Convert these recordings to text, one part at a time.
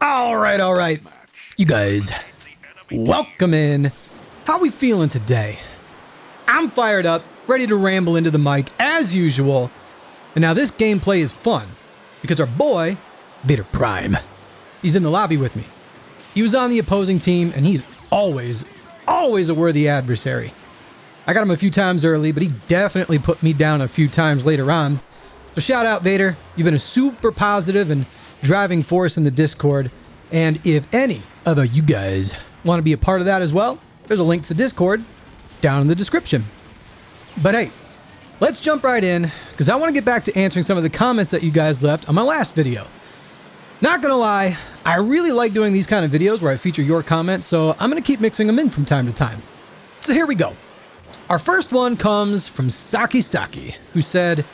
All right. You guys, welcome in. How we feeling today? I'm fired up, ready to ramble into the mic as usual. And now this gameplay is fun because our boy, Bitter Prime, he's in the lobby with me. He was on the opposing team and he's always a worthy adversary. I got him a few times early, but he definitely put me down a few times later on. So shout out, Vader. You've been a super positive and driving force in the Discord. And if any of you guys want to be a part of that as well, there's a link to the Discord down in the description. But hey, let's jump right in because I want to get back to answering some of the comments that you guys left on my last video. Not gonna lie, I really like doing these kind of videos where I feature your comments, so I'm gonna keep mixing them in from time to time. So here we go. Our first one comes from Saki, who said,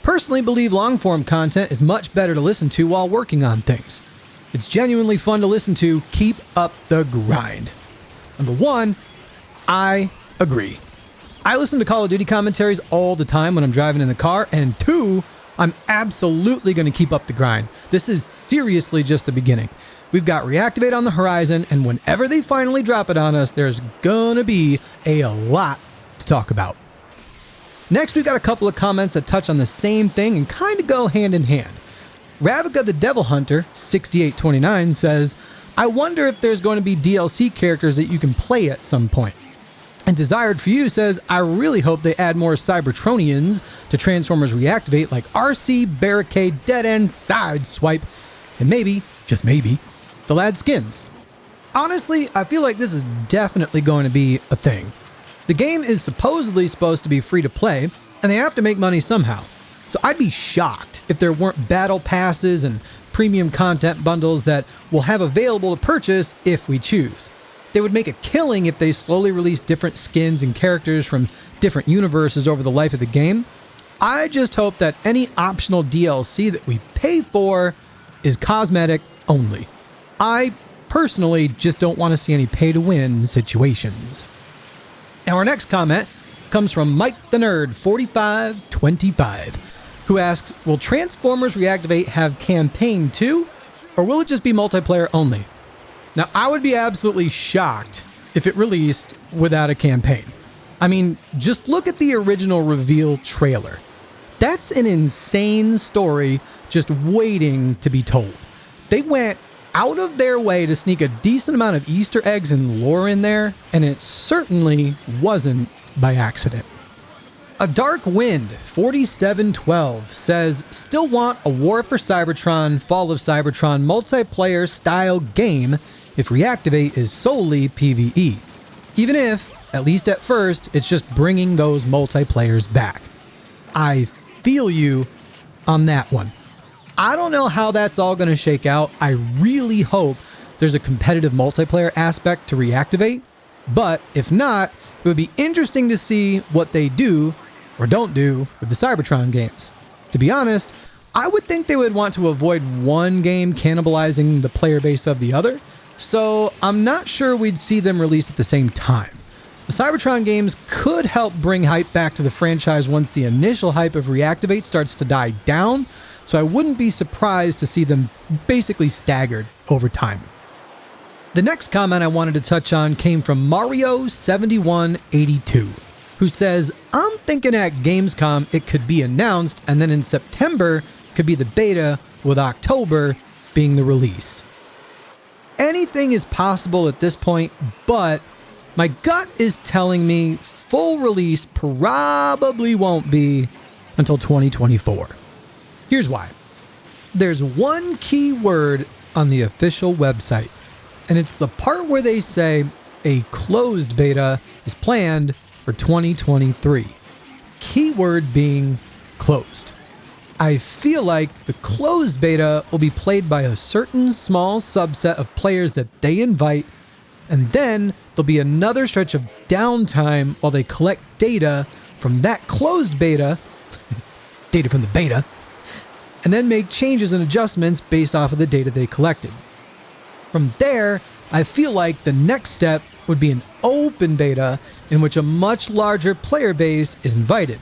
personally believe long-form content is much better to listen to while working on things. It's genuinely fun to listen to. Keep up the grind. Number one, I agree. I listen to Call of Duty commentaries all the time when I'm driving in the car, and two, I'm absolutely going to keep up the grind. This is seriously just the beginning. We've got Reactivate on the horizon, and whenever they finally drop it on us, there's gonna be a lot to talk about. Next, we've got a couple of comments that touch on the same thing and kind of go hand in hand. Ravika the Devil Hunter, 6829, says, I wonder if there's going to be DLC characters that you can play at some point. And Desired for You says, I really hope they add more Cybertronians to Transformers Reactivate like RC, Barricade, Dead End, Sideswipe, and maybe, just maybe, they'll add skins. Honestly, I feel like this is definitely going to be a thing. The game is supposedly supposed to be free to play, and they have to make money somehow. So I'd be shocked if there weren't battle passes and premium content bundles that we'll have available to purchase if we choose. They would make a killing if they slowly release different skins and characters from different universes over the life of the game. I just hope that any optional DLC that we pay for is cosmetic only. I personally just don't want to see any pay-to-win situations. Now our next comment comes from Mike the Nerd 4525, who asks, will Transformers Reactivate have campaign too, or will it just be multiplayer only? Now I would be absolutely shocked if it released without a campaign. I mean, just look at the original reveal trailer. That's an insane story just waiting to be told. They went out of their way to sneak a decent amount of Easter eggs and lore in there, and it certainly wasn't by accident. A Dark Wind 4712 says, still want a War for Cybertron, Fall of Cybertron multiplayer style game if Reactivate is solely PvE. Even if, at least at first, it's just bringing those multiplayers back. I feel you on that one. I don't know how that's all going to shake out. I really hope there's a competitive multiplayer aspect to Reactivate, but if not, it would be interesting to see what they do or don't do with the Cybertron games. To be honest, I would think they would want to avoid one game cannibalizing the player base of the other, so I'm not sure we'd see them released at the same time. The Cybertron games could help bring hype back to the franchise once the initial hype of Reactivate starts to die down, so I wouldn't be surprised to see them basically staggered over time. The next comment I wanted to touch on came from Mario7182, who says, I'm thinking at Gamescom it could be announced, and then in September could be the beta, with October being the release. Anything is possible at this point, but my gut is telling me full release probably won't be until 2024. Here's why. There's one key word on the official website, and it's the part where they say a closed beta is planned for 2023. Keyword being closed. I feel like the closed beta will be played by a certain small subset of players that they invite, and then there'll be another stretch of downtime while they collect data from that closed beta, data from the beta, and then make changes and adjustments based off of the data they collected. From there, I feel like the next step would be an open beta in which a much larger player base is invited.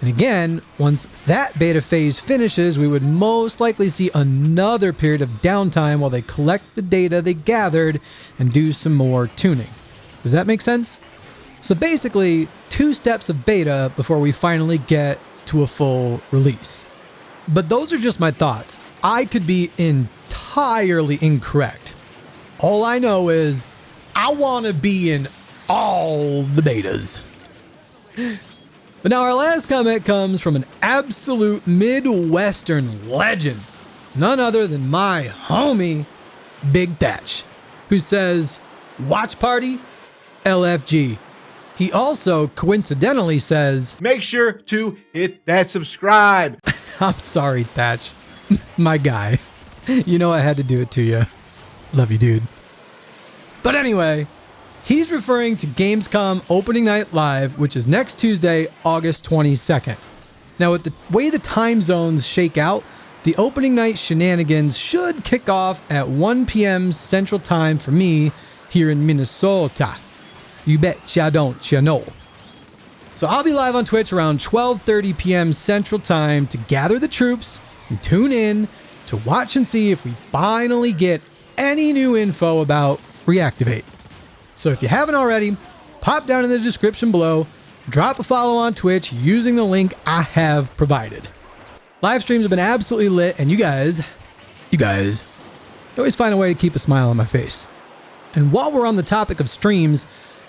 And again, once that beta phase finishes, we would most likely see another period of downtime while they collect the data they gathered and do some more tuning. Does that make sense? So basically, 2 steps of beta before we finally get to a full release. But those are just my thoughts. I could be entirely incorrect. All I know is I want to be in all the betas. But now our last comment comes from an absolute Midwestern legend, none other than my homie, Big Thatch, who says, "Watch party, LFG." He also coincidentally says, "Make sure to hit that subscribe." I'm sorry, Thatch. My guy. You know I had to do it to you. Love you, dude. But anyway, he's referring to Gamescom Opening Night Live, which is next Tuesday, August 22nd. Now, with the way the time zones shake out, the opening night shenanigans should kick off at 1 p.m. Central Time for me here in Minnesota. You bet ya don't ya know. So I'll be live on Twitch around 12:30 p.m. Central Time to gather the troops and tune in to watch and see if we finally get any new info about Reactivate. So if you haven't already, pop down in the description below, drop a follow on Twitch using the link I have provided. Live streams have been absolutely lit, and you guys always find a way to keep a smile on my face. And while we're on the topic of streams,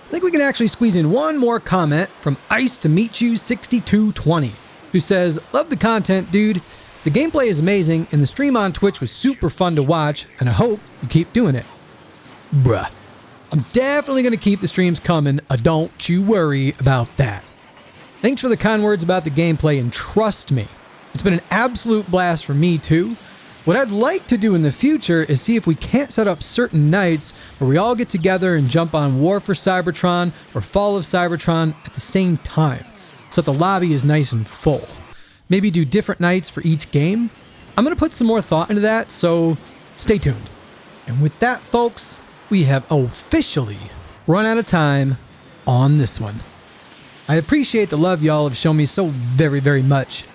I think we can actually squeeze in one more comment from Ice to Meet You 6220, who says, "Love the content, dude. The gameplay is amazing, and the stream on Twitch was super fun to watch, and I hope you keep doing it." Bruh. I'm definitely going to keep the streams coming. Don't you worry about that. Thanks for the kind words about the gameplay, and trust me, it's been an absolute blast for me too. What I'd like to do in the future is see if we can't set up certain nights where we all get together and jump on War for Cybertron or Fall of Cybertron at the same time, so that the lobby is nice and full. Maybe do different nights for each game. I'm going to put some more thought into that, so stay tuned. And with that, folks, we have officially run out of time on this one. I appreciate the love y'all have shown me so very, very much.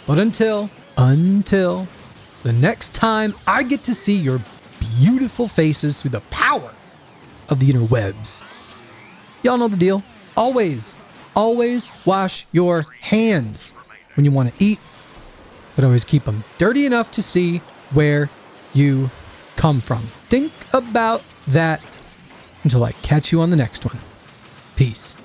But until the next time I get to see your beautiful faces through the power of the interwebs. Y'all know the deal. Always wash your hands when you want to eat, but always keep them dirty enough to see where you come from. Think about that until I catch you on the next one. Peace.